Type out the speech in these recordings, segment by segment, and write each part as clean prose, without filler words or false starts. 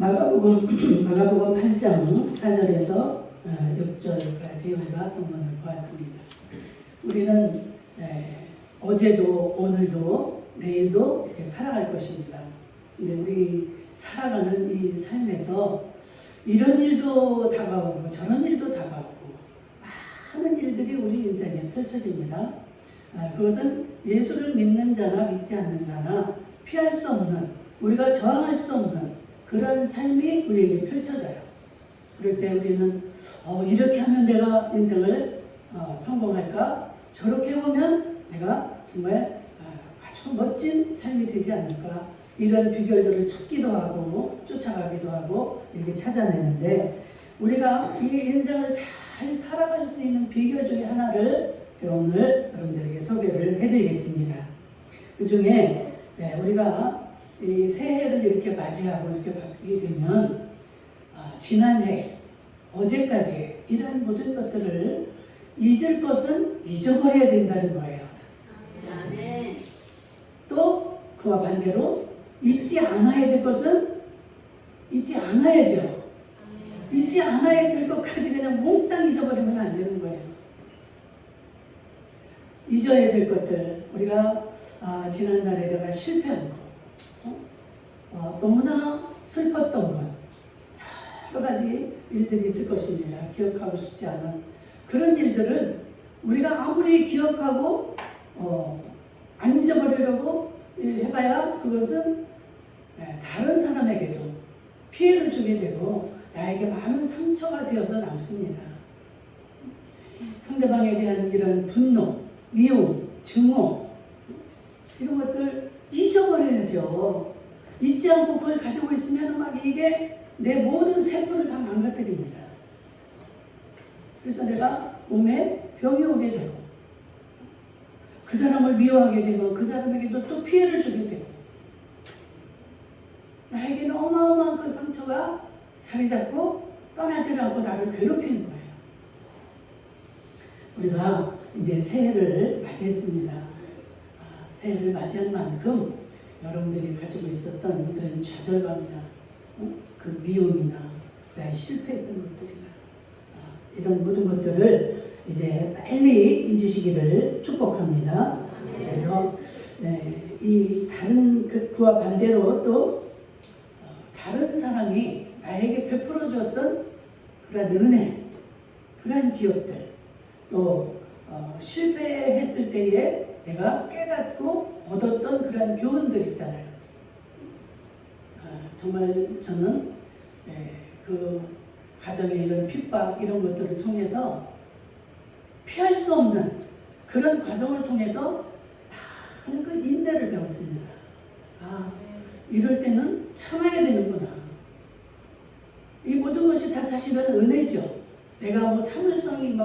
마가복음 8장 4절에서 6절까지 우리가 본문을 보았습니다. 우리는 어제도 오늘도 내일도 이렇게 살아갈 것입니다. 근데 우리 살아가는 이 삶에서 이런 일도 다가오고 저런 일도 다가오고 많은 일들이 우리 인생에 펼쳐집니다. 그것은 예수를 믿는 자나 믿지 않는 자나 피할 수 없는, 우리가 저항할 수 없는 그런 삶이 우리에게 펼쳐져요. 그럴 때 우리는 이렇게 하면 내가 인생을 성공할까? 저렇게 해보면 내가 정말 아주 멋진 삶이 되지 않을까? 이런 비결들을 찾기도 하고 쫓아가기도 하고 이렇게 찾아내는데, 우리가 이 인생을 잘 살아갈 수 있는 비결 중에 하나를 제가 오늘 여러분들에게 소개를 해드리겠습니다. 그 중에 우리가 이 새해를 이렇게 맞이하고 이렇게 바뀌게 되면 지난해, 어제까지 이러한 모든 것들을 잊을 것은 잊어버려야 된다는 거예요. 또 그와 반대로 잊지 않아야 될 것은 잊지 않아야죠. 잊지 않아야 될 것까지 그냥 몽땅 잊어버리면 안 되는 거예요. 잊어야 될 것들, 우리가 지난날에 내가 실패한 거, 너무나 슬펐던 것, 여러 가지 일들이 있을 것입니다. 기억하고 싶지 않은 그런 일들은 우리가 아무리 기억하고 안 잊어버리려고 해봐야 그것은 다른 사람에게도 피해를 주게 되고 나에게 많은 상처가 되어서 남습니다. 상대방에 대한 이런 분노, 미움, 증오, 이런 것들 잊어버려야죠. 잊지 않고 그걸 가지고 있으면 막 이게 내 모든 세포를 다 망가뜨립니다. 그래서 내가 몸에 병이 오게 되고, 그 사람을 미워하게 되면 그 사람에게도 또 피해를 주게 되고, 나에게는 어마어마한 그 상처가 자리 잡고 떠나지를 않고 나를 괴롭히는 거예요. 우리가 이제 새해를 맞이했습니다. 새해를 맞이한 만큼 여러분들이 가지고 있었던 그런 좌절감이나 그 미움이나 실패했던 것들이나 이런 모든 것들을 이제 빨리 잊으시기를 축복합니다. 그래서 이 다른 그와 반대로 또 다른 사람이 나에게 베풀어 주었던 그런 은혜, 그런 기억들, 또 실패했을 때에 내가 깨닫고 얻었던 그런 교훈들 있잖아요. 정말 저는 그 가정의 이런 핍박 이런 것들을 통해서 피할 수 없는 그런 과정을 통해서 많은 그 인내를 배웠습니다. 이럴 때는 참아야 되는구나. 이 모든 것이 다 사실은 은혜죠. 내가 뭐 참을성이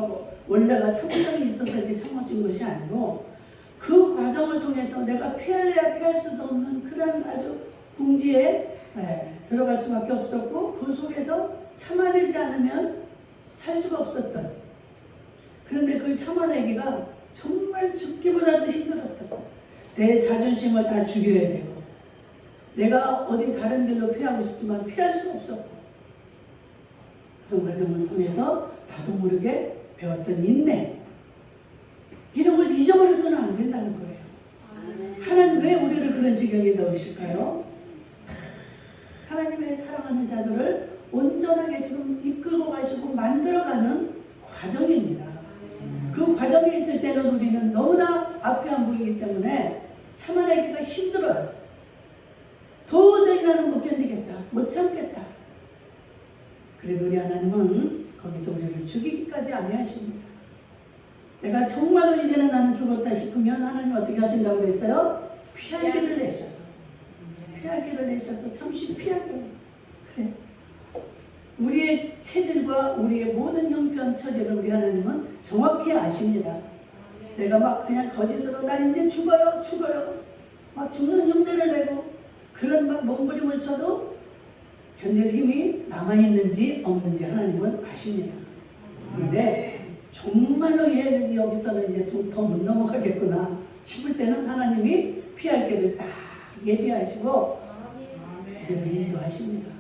원래가 참을성이 있어서 이렇게 참아진 것이 아니고, 그 과정을 통해서 내가 피할래야 피할 수도 없는 그런 아주 궁지에 들어갈 수밖에 없었고, 그 속에서 참아내지 않으면 살 수가 없었던, 그런데 그걸 참아내기가 정말 죽기보다도 힘들었던, 내 자존심을 다 죽여야 되고, 내가 어디 다른 길로 피하고 싶지만 피할 수 없었고, 그런 과정을 통해서 나도 모르게 배웠던 인내, 이런 걸 잊어버려서는 안 된다는 거예요. 하나님 왜 우리를 그런 지경에 넣으실까요? 하나님의 사랑하는 자들을 온전하게 지금 이끌고 가시고 만들어가는 과정입니다. 그 과정에 있을 때는 우리는 너무나 앞이 안 보이기 때문에 참아내기가 힘들어요. 도저히 나는 못 견디겠다, 못 참겠다. 그래도 우리 하나님은 거기서 우리를 죽이기까지 아니하십니다. 내가 정말로 이제는 나는 죽었다 싶으면 하나님 어떻게 하신다고 그랬어요? 피할 길을 내셔서, 피할 길을 내셔서 잠시 피하게. 그래. 우리의 체질과 우리의 모든 형편 처지를 우리 하나님은 정확히 아십니다. 내가 막 그냥 거짓으로 나 이제 죽어요 막 죽는 흉내를 내고 그런 막 몸부림을 쳐도 견딜 힘이 남아있는지 없는지 하나님은 아십니다. 그런데 정말로 얘는 여기서는 이제 더 못 넘어가겠구나 싶을 때는 하나님이 피할 길을 딱 예비하시고 그대로 인도하십니다.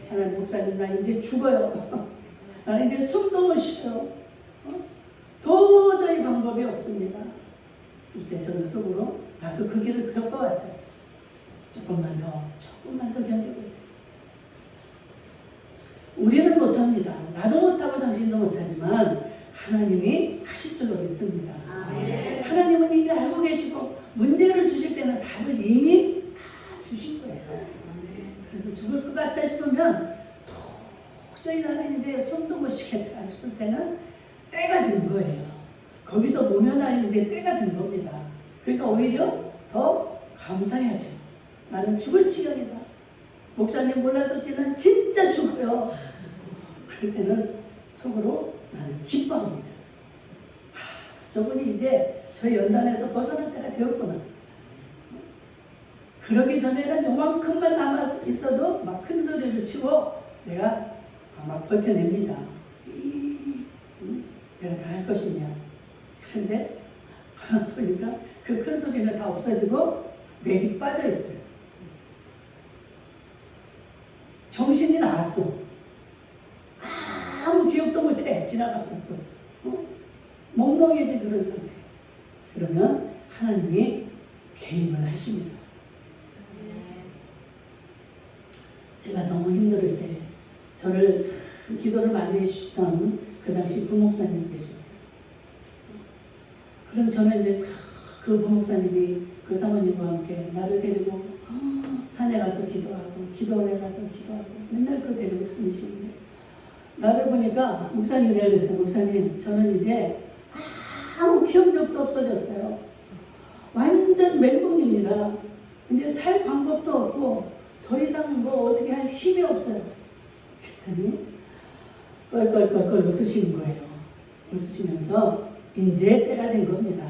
하나님 목사님 나 이제 죽어요. 나는 이제 숨도 못 쉬어요. 도저히 방법이 없습니다. 이때 저는 속으로 나도 그 길을 겪어왔죠. 조금만 더 견디고 있어요. 우리는 못합니다. 나도 못하고 당신도 못하지만 하나님이 하실 줄로 믿습니다. 하나님은 이미 알고 계시고 문제를 주실 때는 답을 이미 다 주실 거예요. 그래서 죽을 것 같다 싶으면 도저히 나는 이제 숨도 못 쉬겠다 싶을 때는 때가 된 거예요. 거기서 모면할 이제 때가 된 겁니다. 그러니까 오히려 더 감사해야죠. 나는 죽을 지경이다. 목사님 몰랐을지는 진짜 죽어요. 그럴 때는 속으로 나는 기뻐합니다. 저분이 이제 저 연단에서 벗어날 때가 되었구나. 그러기 전에는 요만큼만 남아 있어도 막 큰 소리를 치고 내가 막 버텨냅니다. 내가 다 할 것이냐. 그런데 보니까 그 큰 소리는 다 없어지고 맥이 빠져 있어요. 정신이 나왔어. 아무 기억도 못해. 지나갔고 또 멍멍해진 그런 상태. 그러면 하나님이 개입을 하십니다. 제가 너무 힘들 때 저를 참 기도를 많이 해주시던 그 당시 부목사님이 계셨어요. 그럼 저는 이제 그 부목사님이 그 사모님과 함께 나를 데리고 산에 가서 기도하고 기도원에 가서 기도하고 맨날 그 데리고 다니시는데 나를 보니까 목사님이 내가 그랬어요. 목사님 저는 이제 아무 기억력도 없어졌어요. 완전 멘붕입니다. 이제 살 방법도 없고 더 이상 뭐 어떻게 할 힘이 없어요. 그랬더니 껄껄껄껄 웃으시는 거예요. 웃으시면서 이제 때가 된 겁니다.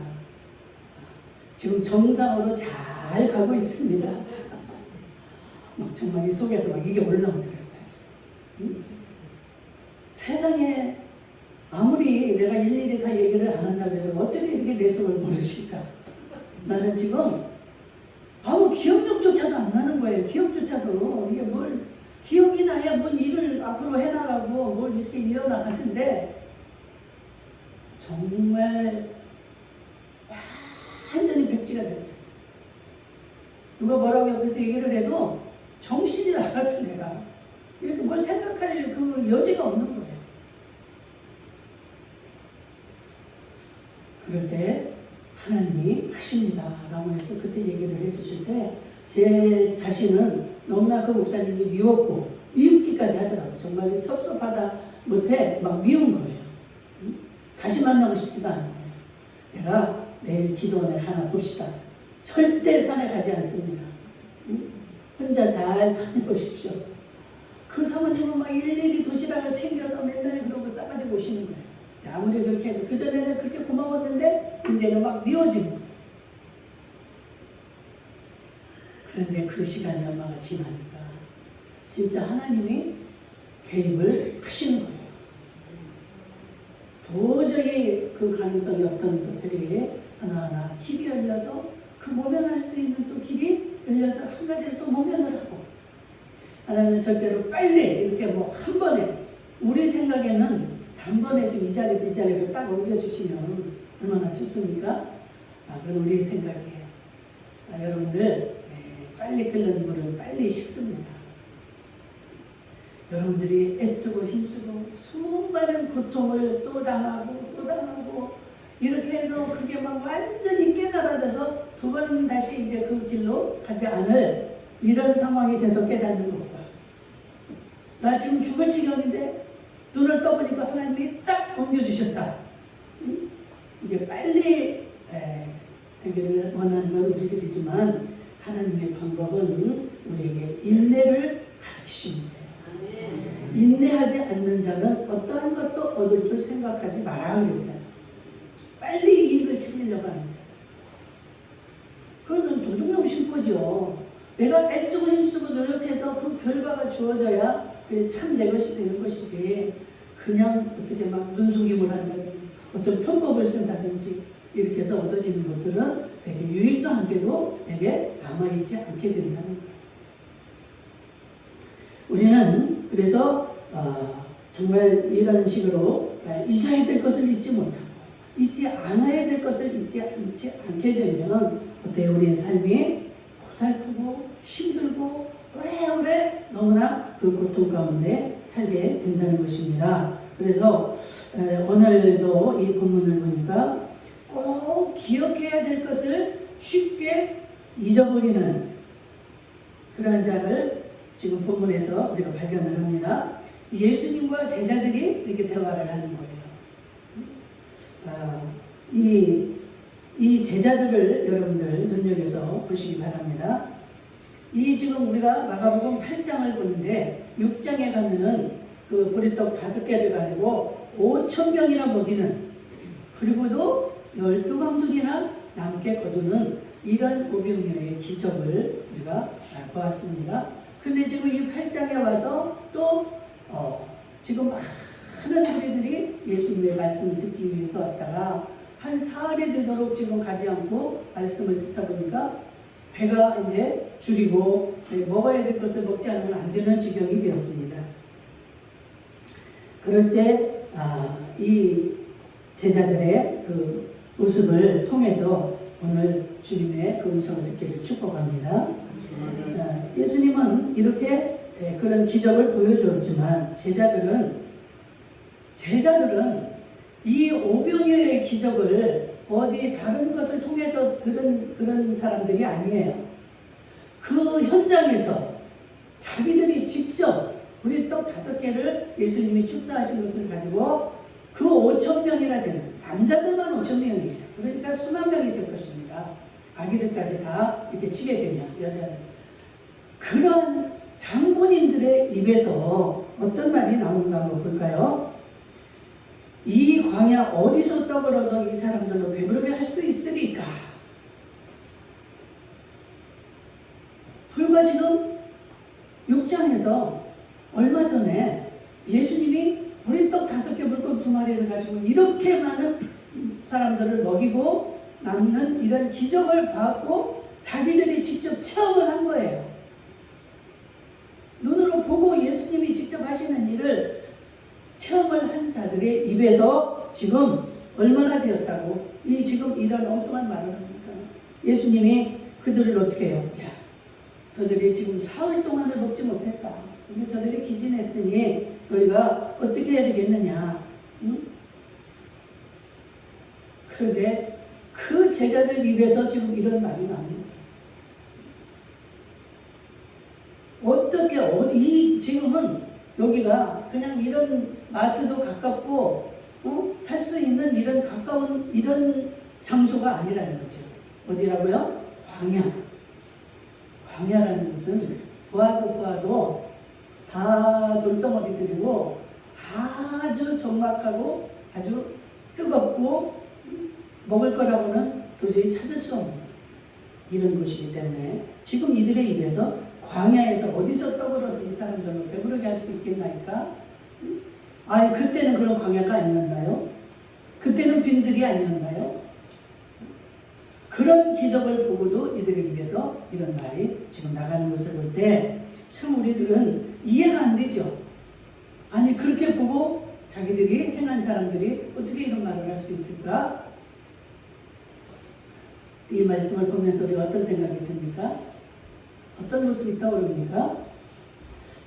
지금 정상으로 잘 가고 있습니다. 막 정말 이 속에서 막 이게 올라오더라고요. 세상에 아무리 내가 일일이 다 얘기를 안 한다고 해서 어떻게 이렇게 내 속을 모르실까? 나는 지금 아무 기억력조차도 안 나는 거예요. 기억조차도. 이게 뭘 기억이 나야 뭔 일을 앞으로 해나가고 뭘 이렇게 이어나가는데 정말 완전히 백지가 되어있어요. 누가 뭐라고 옆에서 얘기를 해도 정신이 나갔어 내가. 이렇게 뭘 생각할 그 여지가 없는 거예요. 그럴 때 하나님이 하십니다 라고 해서 그때 얘기를 해주실 때 제 자신은 너무나 그 목사님이 미웠고 미웃기까지 하더라고요. 정말 섭섭하다 못해 막 미운 거예요. 다시 만나고 싶지도 않은 거예요. 내가 내일 기도원에 하나 봅시다. 절대 산에 가지 않습니다. 혼자 잘 다녀오십시오. 그 사모님은 막 일일이 도시락을 챙겨서 맨날 그러고 싸가지고 오시는 거예요. 아무리 그렇게 해도 그전에는 그렇게 고마웠는데 이제는 막 미워지는 거예요. 그런데 그 시간이 얼마가 지나니까 진짜 하나님이 개입을 하시는 거예요. 도저히 그 가능성이 없던 것들이 하나하나 길이 열려서 그 모면할 수 있는 또 길이 열려서 한 가지를 또 모면을 하고 하나님은 절대로 빨리 이렇게 뭐 한 번에 우리 생각에는 단번에 좀 이 자리에서 이 자리로 딱 옮겨주시면 얼마나 좋습니까? 그건 우리의 생각이에요. 여러분들 빨리 끓는 물을 빨리 식습니다. 여러분들이 애쓰고 힘쓰고 수많은 고통을 또 당하고 이렇게 해서 그게 막 완전히 깨달아져서 두 번 다시 이제 그 길로 가지 않을 이런 상황이 돼서 깨닫는 것과 나 지금 죽을 지경인데 눈을 떠보니까 하나님이 딱 옮겨주셨다. 이게 빨리 되기를 원하는 건 우리들이지만 하나님의 방법은 우리에게 인내를 가르치십니다. 인내하지 않는 자는 어떠한 것도 얻을 줄 생각하지 마라 그랬어요. 빨리 이익을 챙기려고 하는 자. 그러면 도둑놈 심보죠. 내가 애쓰고 힘쓰고 노력해서 그 결과가 주어져야 참 내 것이 되는 것이지 그냥 어떻게 막 눈속임을 한다든지 어떤 편법을 쓴다든지 이렇게 해서 얻어지는 것들은 내게 유익도 한데도 내게 남아있지 않게 된다는 거예요. 우리는 그래서 정말 이런 식으로 잊어야 될 것을 잊지 못하고 잊지 않아야 될 것을 잊지 않게 되면 어때요? 우리의 삶이 고달프고 힘들고 오래오래 너무나 그 고통 가운데 살게 된다는 것입니다. 그래서 오늘도 이 본문을 보니까 꼭 기억해야 될 것을 쉽게 잊어버리는 그러한 자를 지금 본문에서 우리가 발견을 합니다. 예수님과 제자들이 이렇게 대화를 하는 거예요. 이 제자들을 여러분들 눈여겨서 보시기 바랍니다. 이 지금 우리가 마가복음 8장을 보는데 6장에 가면은 그 보리떡 5개를 가지고 5,000명이나 먹이는, 그리고도 12광줄이나 남게 거두는 이런 오병이어의 기적을 우리가 보았습니다. 근데 지금 이 8장에 와서 또 지금 많은 우리들이 예수님의 말씀을 듣기 위해서 왔다가 한 사흘이 되도록 지금 가지 않고 말씀을 듣다 보니까 배가 이제 줄이고 먹어야 될 것을 먹지 않으면 안 되는 지경이 되었습니다. 그럴 때 이 제자들의 그 모습을 통해서 오늘 주님의 그 음성을 듣기를 축복합니다. 예수님은 이렇게 그런 기적을 보여주었지만 제자들은 이 오병이어의 기적을 어디 다른 것을 통해서 들은 그런 사람들이 아니에요. 그 현장에서 자기들이 직접 우리 떡 5개를 예수님이 축사하신 것을 가지고 그 5,000명이나 되는, 남자들만 5,000명이에요. 그러니까 수만 명이 될 것입니다. 아기들까지 다 이렇게 치게 되면, 여자는. 그런 장본인들의 입에서 어떤 말이 나오는가 한번 볼까요? 이 광야 어디서 떡을 얻어 이 사람들로 배부르게 할 수 있으리까? 불과 지금 6장에서 얼마 전에 예수님이 보리떡 5개 물고기 2마리를 가지고 이렇게 많은 사람들을 먹이고 남는 이런 기적을 봤고 자기들이 직접 체험을 한 거예요. 눈으로 보고 예수님이 직접 하시는 일을 체험을 한 자들의 입에서 지금 얼마나 되었다고 지금 이런 엉뚱한 말을 합니까? 예수님이 그들을 어떻게 해요? 야, 저들이 지금 사흘 동안을 먹지 못했다. 근데 저들이 기진했으니 너희가 어떻게 해야 되겠느냐? 응? 그런데 그 제자들 입에서 지금 이런 말이 나옵니다. 어떻게 지금은 여기가 그냥 이런 마트도 가깝고 살 수 있는 이런 가까운 이런 장소가 아니라는 거죠. 어디라고요? 광야라는 것은 보아도 다 돌덩어리들이고 아주 적막하고 아주 뜨겁고 먹을 거라고는 도저히 찾을 수 없는 이런 곳이기 때문에 지금 이들의 입에서 광야에서 어디서 떡을 얻어 이 사람들을 배부르게 할 수 있겠나이까? 그때는 그런 광야가 아니었나요? 그때는 빈들이 아니었나요? 그런 기적을 보고도 이들의 입에서 이런 말이 지금 나가는 것을 볼 때 참 우리들은 이해가 안 되죠. 아니 그렇게 보고 자기들이 행한 사람들이 어떻게 이런 말을 할 수 있을까? 이 말씀을 보면서 우리가 어떤 생각이 듭니까? 어떤 모습이 떠오릅니까?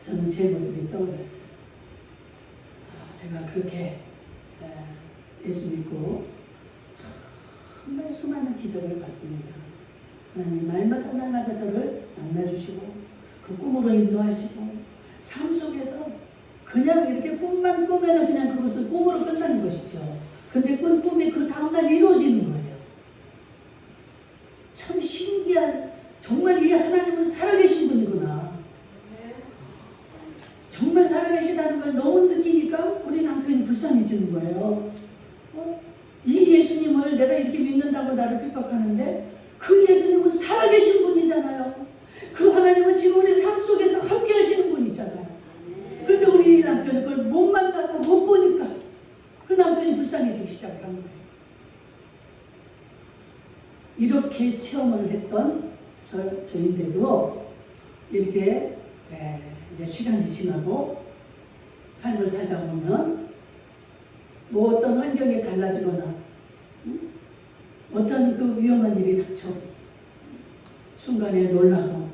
저는 제 모습이 떠올랐어요. 제가 그렇게 예수 믿고 정말 수많은 기적을 봤습니다. 하나님 날마다 저를 만나주시고 그 꿈으로 인도하시고 삶 속에서 그냥 이렇게 꿈만 꾸면 그냥 그것을 꿈으로 끝나는 것이죠. 근데 꿈이 그 다음날 이루어지는 거예요. 참 신기한, 정말 이 하나님은 살아계신 분이구나. 정말 살아계시다는 걸 너무 느끼니까 우리 남편이 불쌍해지는 거예요. 이 예수님을 내가 이렇게 믿는다고 나를 핍박하는데 그 예수님은 살아계신 분이잖아요. 그 하나님은 지금 우리 삶 속에서 함께 하시는 분이잖아요. 근데 우리 남편은 그걸 못 만나고 못 보니까 그 남편이 불쌍해지기 시작한 거예요. 이렇게 체험을 했던 저희들도 이렇게 이제 시간이 지나고 삶을 살다 보면 뭐 어떤 환경이 달라지거나 어떤 그 위험한 일이 닥쳐 순간에 놀라고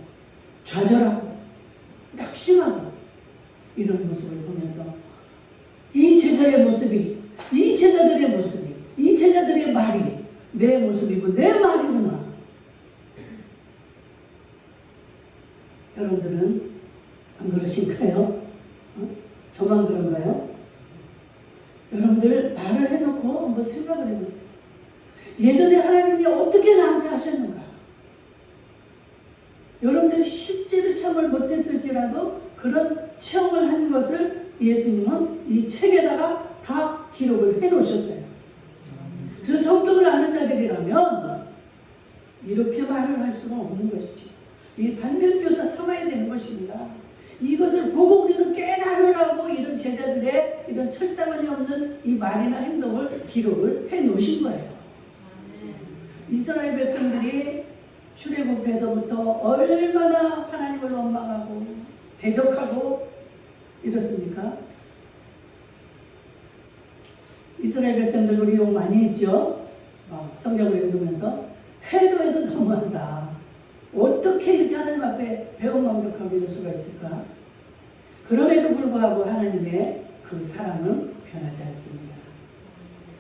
좌절하고 낙심하고 이런 모습을 보면서 이 제자의 모습이, 이 제자들의 모습이, 이 제자들의 말이 내 모습이고 내 말이구나. 여러분들은 안 그러신가요? 저만 그런가요? 여러분들 말을 해놓고 한번 생각을 해보세요. 예전에 하나님이 어떻게 나한테 하셨는가? 여러분들이 실제로 체험을 못했을지라도 그런 체험을 한 것을 예수님은 이 책에다가 다 기록을 해놓으셨어요. 그래서 성경을 아는 자들이라면 이렇게 말을 할 수가 없는 것이죠. 이 반면교사 삼아야 되는 것입니다. 이것을 보고 우리는 깨달으라고 이런 제자들의 이런 철다원이 없는 이 말이나 행동을 기록을 해 놓으신 거예요. 이스라엘 백성들이 출애굽에서부터 얼마나 하나님을 원망하고 대적하고 이렇습니까? 이스라엘 백성들 우리 욕 많이 했죠. 성경을 읽으면서 해도 너무한다. 어떻게 이렇게 하나님 앞에 배은망덕하고 이럴 수가 있을까? 그럼에도 불구하고 하나님의 그 사랑은 변하지 않습니다.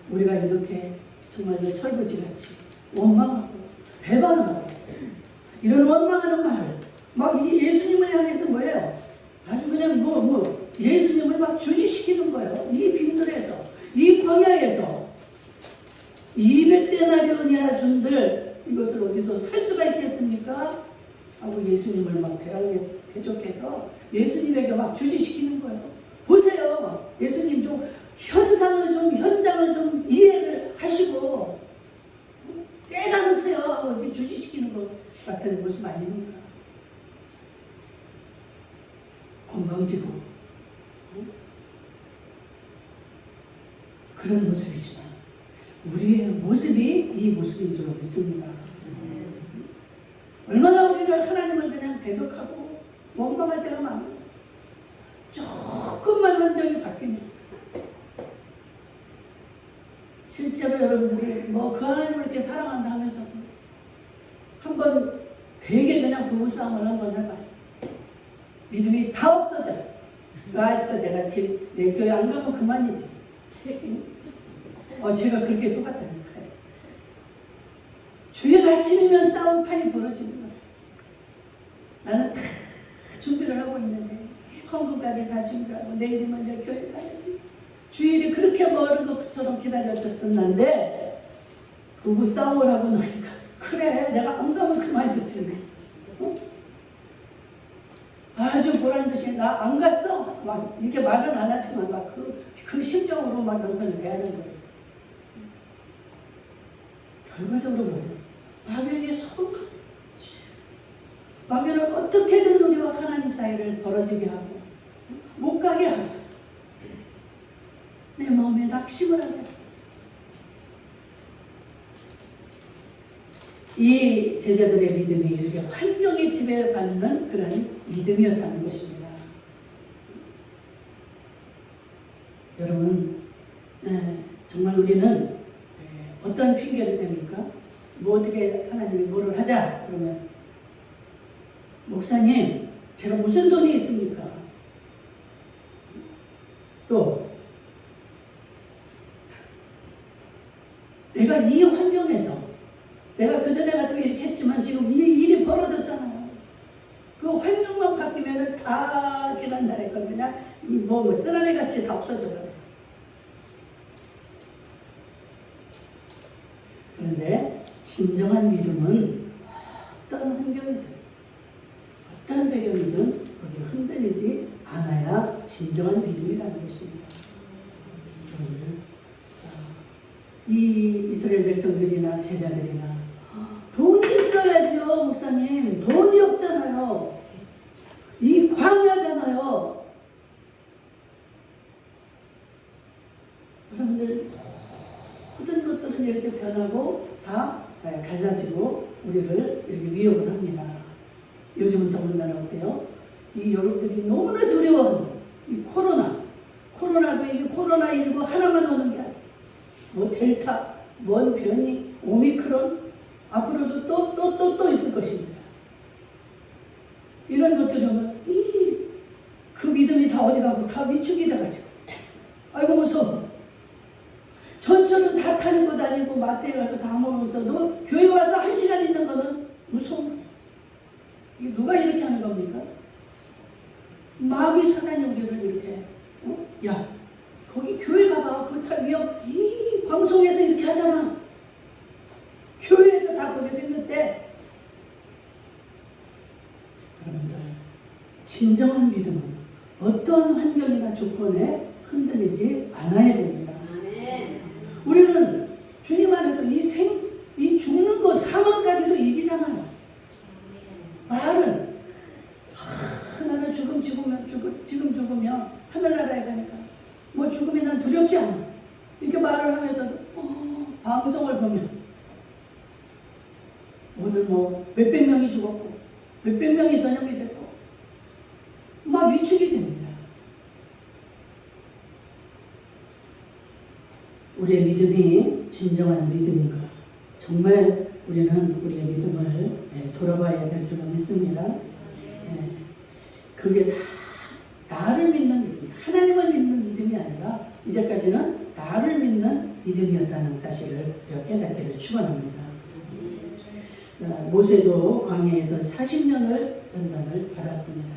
우리가 이렇게 정말로 철부지같이 원망하고 배반하고 이런 원망하는 말, 막 예수님을 향해서 뭐예요? 아주 그냥 예수님을 막 주지시키는 거예요. 이 빈들에서, 이 광야에서 200데나리온이나 준들 이것을 어디서 살 수가 있겠습니까? 하고 예수님을 막 대적해서 예수님에게 막 주지시키는 거예요. 보세요. 예수님 좀 현장을 좀 이해를 하시고 깨달으세요 하고 이렇게 주지시키는 것 같은 모습 아닙니까? 건방지고 그런 모습이지만 우리의 모습이 이 모습인 줄 믿습니다. 얼마나 우리는 하나님을 그냥 대적하고 원망할 때가 많아요. 조금만 환경이 바뀌면 실제로 여러분들이 그 하나님을 이렇게 사랑한다 하면서 한번 되게 그냥 부부싸움을 한번 해봐. 믿음이 다 없어져요. 아직도 내가 내 교회 안 가면 그만이지. 제가 그렇게 속았다니까요. 주일 아침이면 싸움판이 벌어지는 거예요. 나는 다 준비를 하고 있는데 헌금 가게 다 준비하고 내일이 먼저 교회 가야지. 주일이 그렇게 멀은 것처럼 기다렸었던 난데 부부 싸움을 하고 나니까 그래 내가 안 가면 그만이지. 아주 보란듯이 나 안 갔어. 막 이렇게 말은 안 하지만 막 그 심정으로 막 연관을 해야 하는 거예요. 결과적으로 뭐예요? 마귀는 어떻게든 우리와 하나님 사이를 벌어지게 하고 못 가게 하고 내 마음에 낙심을 하게 하고 이 제자들의 믿음이 이렇게 환경에 지배받는 그런 믿음이었다는 것입니다. 여러분, 정말 우리는 어떤 핑계를 댑니까? 어떻게 하나님이 뭐를 하자 그러면 목사님 제가 무슨 돈이 있습니까? 또 내가 이 환경에서 내가 그전에 같으면 이렇게 했지만 지금 이 일이 벌어졌잖아요. 그 환경만 바뀌면 다 지난날에 건 그냥 쓰라리 같이 다 없어져 버려요. 그런데 진정한 믿음은 어떤 환경이든 어떤 배경이든 거기 흔들리지 않아야 진정한 믿음이라는 것입니다. 이 이스라엘 백성들이나 제자들이나 돈이 있어야죠. 목사님 돈이 없잖아요. 이 광야잖아요. 여러분들 모든 것들은 이렇게 변하고 다 달라지고 우리를 이렇게 위협을 합니다. 요즘은 더군다나 어때요? 이 여러분들이 너무나 두려워하는 이 코로나 코로나도 이게 코로나19 하나만 오는 게 아니야. 뭐 델타, 뭔 변이, 오미크론, 앞으로도 또 있을 것입니다. 이런 것들이 오면 그 믿음이 다 어디 가고 다 위축이 돼가지고 아이고 무서워. 전철은 다 타는 거 다니고 마트에 가서 다 먹으면서도 교회 와서 1시간 있는 거는 무서운 거예요. 이게 누가 이렇게 하는 겁니까? 마귀 사단이 우리를 이렇게 야 거기 교회 가봐. 그거 다 이 방송에서 이렇게 하잖아. 교회에서 다 그렇게 생겼대. 여러분들 진정한 믿음은 어떤 환경이나 조건에 흔들리지 않아야 됩니다. 우리는 주님 안에서 이 죽는 것 사망까지도 이기잖아요. 말은 나는 지금 죽으면 하늘나라에 가니까 뭐 죽음이 난 두렵지 않아. 이렇게 말을 하면서도 방송을 보면 오늘 뭐 몇백 명이 죽었고 몇백 명이 전염이 됐고 막 위축이 됩니다. 우리의 믿음이 진정한 믿음인가? 정말 우리는 우리의 믿음을 돌아봐야 될 줄 믿습니다. 그게 다 나를 믿는 믿음, 하나님을 믿는 믿음이 아니라 이제까지는 나를 믿는 믿음이었다는 사실을 깨닫기를 축원합니다. 모세도 광야에서 40년을 연단을 받았습니다.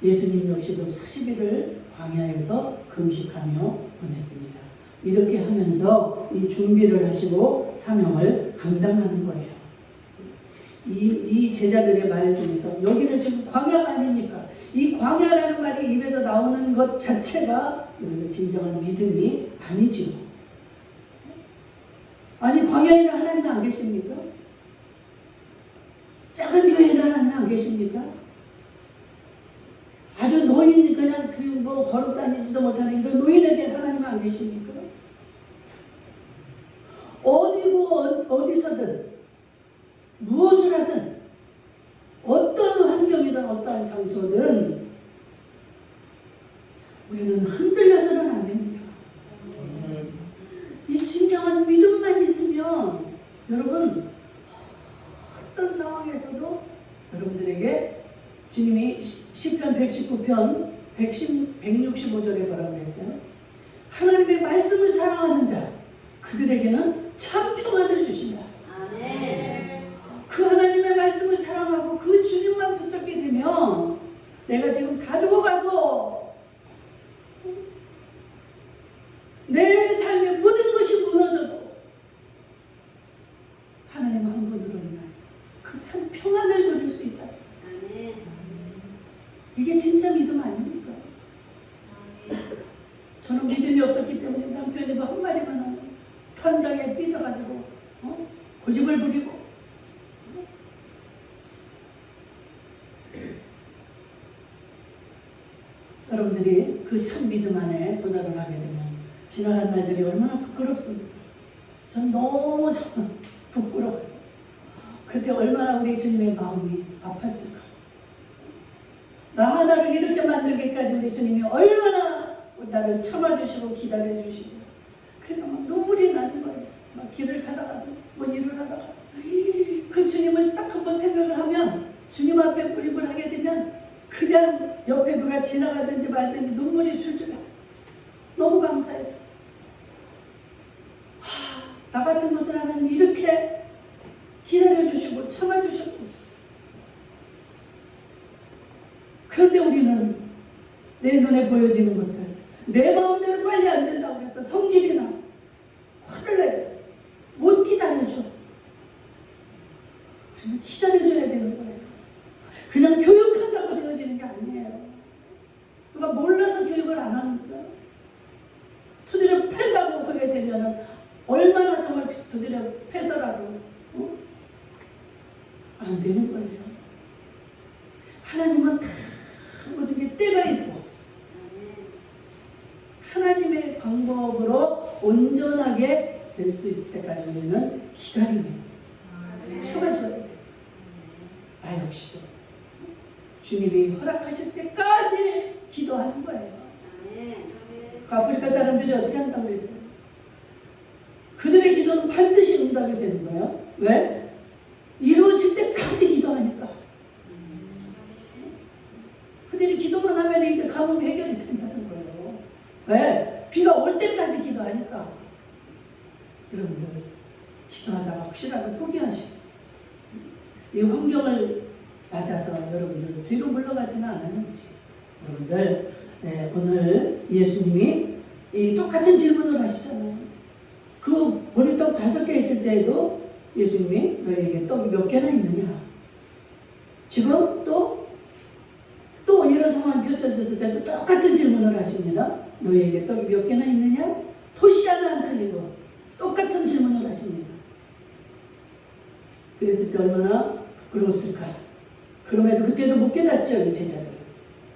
예수님 역시도 40일을 광야에서 금식하며 보냈습니다. 이렇게 하면서 이 준비를 하시고 사명을 감당하는 거예요. 이 제자들의 말 중에서 여기는 지금 광야가 아닙니까? 이 광야라는 말이 입에서 나오는 것 자체가 여기서 진정한 믿음이 아니지요. 아니 광야에는 하나님 안 계십니까? 작은 교회에는 하나님 안 계십니까? 아주 노인 그냥 뭐 걸어 다니지도 못하는 이런 노인에게 하나님 안 계십니까? 어디고 어디서든 무엇을 하든 어떤 환경이든 어떠한 장소든 우리는 흔들려서는 안 됩니다. 이 진정한 믿음만 있으면 여러분 어떤 상황에서도 여러분들에게 주님이 시편 119편 165절에 뭐라고 했어요? 하나님의 말씀을 사랑하는 자 그들에게는 참 평안을 주신다. 아멘. 그 하나님의 말씀을 사랑하고 그 주님만 붙잡게 되면 내가 지금 다 죽어가고 내 삶의 모든 것이 무너져도 하나님 한 분으로는 그 참 평안을 누릴 수 있다. 아멘. 이게 진짜 믿음 아닙니까? 저는 믿음이 없었기 때문에 남편이 뭐 한마디만 하면 현장에 삐져가지고 고집을 부리고 여러분들이 그 참 믿음 안에 도달을 하게 되면 지나간 날들이 얼마나 부끄럽습니까? 전 너무 정말 부끄러워요. 그때 얼마나 우리 주님의 마음이 아팠을까. 나 하나를 이렇게 만들기까지 우리 주님이 얼마나 나를 참아주시고 기다려주시고 그냥 막 눈물이 나는 거예요. 막 길을 가다가도 뭐 일을 하다가 그 주님을 딱 한번 생각을 하면 주님 앞에 불입을 하게 되면 그냥 옆에 누가 지나가든지 말든지 눈물이 줄줄 너무 감사해서 나 같은 것을 하나님 이렇게 기다려주시고 참아주셨고 그런데 우리는 내 눈에 보여지는 것들 내 마음대로 빨리 안 된다고 해서 성질이나 화를 내요. 못 기다려줘. 우리는 기다려줘야 되는 거예요. 그냥 교육한다고 되어지는 게 아니에요. 누가 몰라서 교육을 안 합니까? 두드려 팬다고 그게 되면은 얼마나 정말 두드려 패서라도 안 되는 거예요. 하나님은 다 모든 게 때가 있고 하나님의 방법으로 온전하게 될 수 있을 때까지 우리는 기다리며 참아줘야 돼요. 나 역시도 주님이 허락하실 때까지 기도하는 거예요. 아프리카 사람들이 어떻게 한다고 그랬어요? 그들의 기도는 반드시 응답이 되는 거예요. 왜? 이루어질 때까지 기도하니까. 그들이 기도만 하면 이게 가뭄 해결이 된다는 거예요. 왜? 비가 올 때까지 기도하니까. 여러분들 기도하다가 혹시라도 포기하시고 이 환경을 맞아서 여러분들 뒤로 물러가지는 않았는지. 여러분들 오늘 예수님이 이 똑같은 질문을 하시잖아요. 그 보리떡 5개 있을 때에도 예수님이 너희에게 떡이 몇 개나 있느냐. 지금 또 이런 상황이 펼쳐졌을 때도 똑같은 질문을 하십니다. 너희에게 떡이 몇 개나 있느냐? 토시 하나 안 틀리고 똑같은 질문을 하십니다. 그랬을 때 얼마나 부끄러웠을까. 그럼에도 그때도 못 깨닫죠, 이 제자들.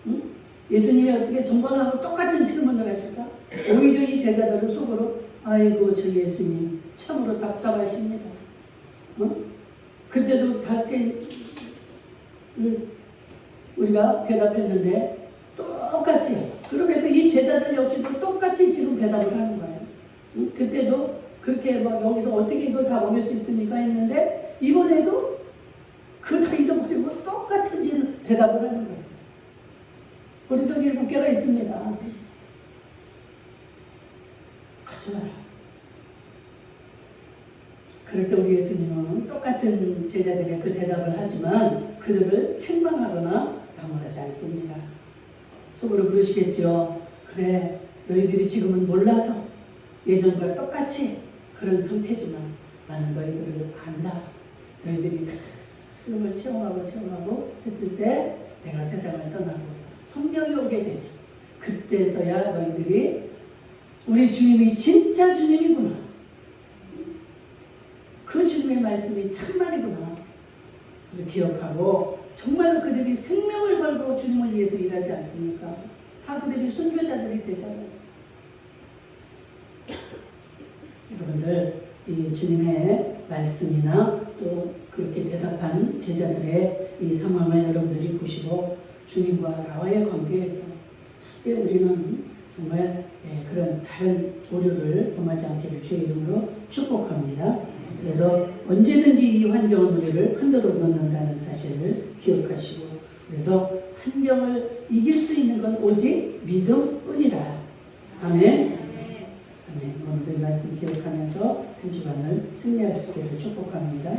응? 예수님이 어떻게 정방하고 똑같은 질문을 하실까? 오히려 이 제자들은 속으로 아이고 저 예수님 참으로 답답하십니다. 응? 그때도 5개 우리가 대답했는데 똑같이. 그럼에도 이 제자들 역시도 똑같이 지금 대답을 하는 거예요. 응? 그때도 그렇게 막 여기서 어떻게 이걸 다 먹일 수 있습니까 했는데 이번에도 그거 다 잊어버리고 똑같은 대답을 하는 거예요. 보리떡이 7개가 있습니다. 가지 마라. 그럴 때 우리 예수님은 똑같은 제자들의 그 대답을 하지만 그들을 책망하거나 당황하지 않습니다. 속으로 그러시겠죠. 그래, 너희들이 지금은 몰라서 예전과 똑같이 그런 상태지만 나는 너희들을 안다. 너희들이 그런 걸 체험하고 했을 때 내가 세상을 떠나고 성령이 오게 되면 그때서야 너희들이 우리 주님이 진짜 주님이구나. 그 주님의 말씀이 참말이구나. 그래서 기억하고 정말로 그들이 생명을 걸고 주님을 위해서 일하지 않습니까? 다 그들이 순교자들이 되잖아요. 여러분들 이 주님의 말씀이나 또 그렇게 대답한 제자들의 이 상황을 여러분들이 보시고 주님과 나와의 관계에서 절대 우리는 정말 그런 다른 오류를 범하지 않기를 주의 이름으로 축복합니다. 그래서 언제든지 이 환경은 우리를 흔들어 놓는다는 사실을 기억하시고 그래서 환경을 이길 수 있는 건 오직 믿음뿐이다. 아멘. 아멘. 오늘 말씀 기억하면서 한 주간을 승리할 수 있기를 축복합니다.